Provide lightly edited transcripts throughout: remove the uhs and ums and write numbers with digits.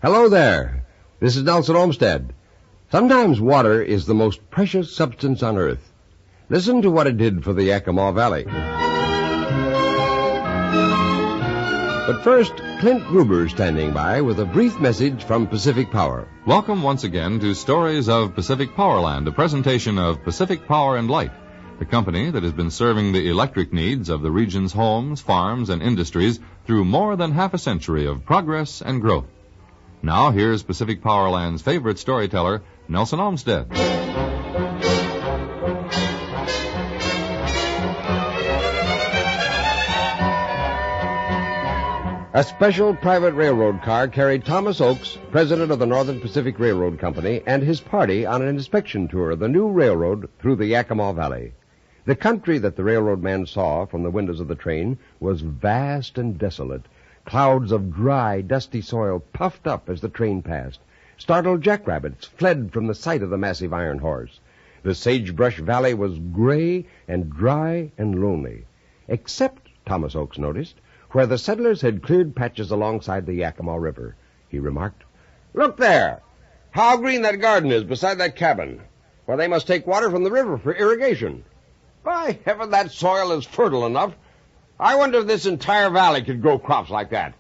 Hello there. This is Nelson Olmsted. Sometimes water is the most precious substance on earth. Listen to what it did for the Yakima Valley. But first, Clint Gruber standing by with a brief message from Pacific Power. Welcome once again to Stories of Pacific Powerland, a presentation of Pacific Power and Light, the company that has been serving the electric needs of the region's homes, farms, and industries through more than half a century of progress and growth. Now, here's Pacific Powerland's favorite storyteller, Nelson Olmsted. A special private railroad car carried Thomas Oakes, president of the Northern Pacific Railroad Company, and his party on an inspection tour of the new railroad through the Yakima Valley. The country that the railroad man saw from the windows of the train was vast and desolate. Clouds of dry, dusty soil puffed up as the train passed. Startled jackrabbits fled from the sight of the massive iron horse. The sagebrush valley was gray and dry and lonely, except, Thomas Oakes noticed, where the settlers had cleared patches alongside the Yakima River. He remarked, "Look there! How green that garden is beside that cabin. Well, they must take water from the river for irrigation. By heaven, that soil is fertile enough. I wonder if this entire valley could grow crops like that.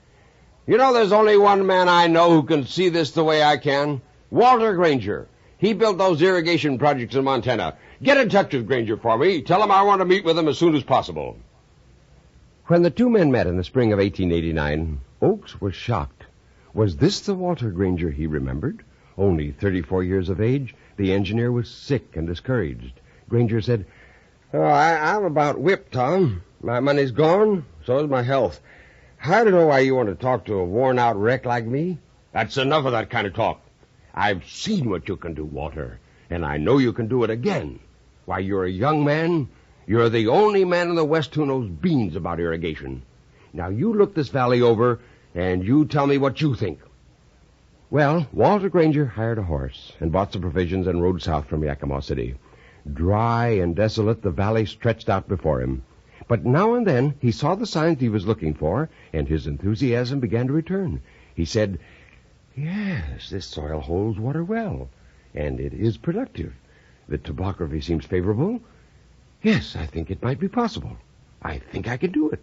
You know, there's only one man I know who can see this the way I can. Walter Granger. He built those irrigation projects in Montana. Get in touch with Granger for me. Tell him I want to meet with him as soon as possible." When the two men met in the spring of 1889, Oakes was shocked. Was this the Walter Granger he remembered? Only 34 years of age, the engineer was sick and discouraged. Granger said, "Oh, I'm about whipped, Tom. My money's gone, so is my health. I don't know why you want to talk to a worn-out wreck like me." "That's enough of that kind of talk. I've seen what you can do, Walter, and I know you can do it again. Why, you're a young man. You're the only man in the West who knows beans about irrigation. Now, you look this valley over, and you tell me what you think." Well, Walter Granger hired a horse and bought some provisions and rode south from Yakima City. Dry and desolate, the valley stretched out before him. But now and then he saw the signs he was looking for, and his enthusiasm began to return. He said, "Yes, this soil holds water well, and it is productive. The topography seems favorable. Yes, I think it might be possible. I think I can do it."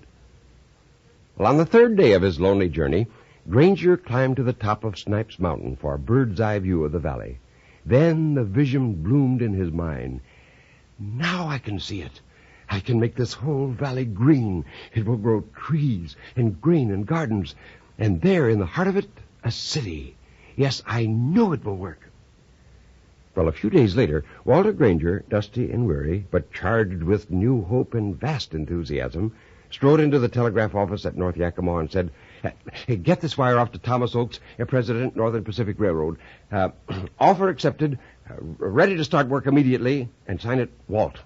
Well, on the third day of his lonely journey, Granger climbed to the top of Snipes Mountain for a bird's-eye view of the valley. Then the vision bloomed in his mind. "Now I can see it. I can make this whole valley green. It will grow trees and grain and gardens. And there, in the heart of it, a city. Yes, I know it will work." Well, a few days later, Walter Granger, dusty and weary, but charged with new hope and vast enthusiasm, strode into the telegraph office at North Yakima and said, "Hey, get this wire off to Thomas Oakes, President, Northern Pacific Railroad. Offer accepted, ready to start work immediately, and sign it, Walt."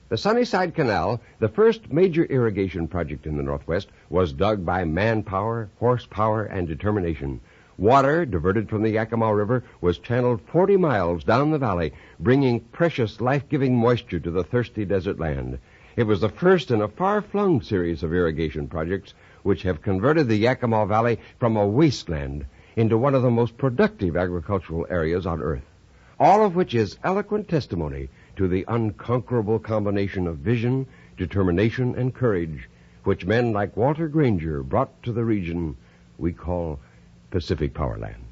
The Sunnyside Canal, the first major irrigation project in the Northwest, was dug by manpower, horsepower, and determination. Water, diverted from the Yakima River, was channeled 40 miles down the valley, bringing precious, life-giving moisture to the thirsty desert land. It was the first in a far-flung series of irrigation projects which have converted the Yakima Valley from a wasteland into one of the most productive agricultural areas on earth. All of which is eloquent testimony to the unconquerable combination of vision, determination, and courage which men like Walter Granger brought to the region we call Pacific Powerland.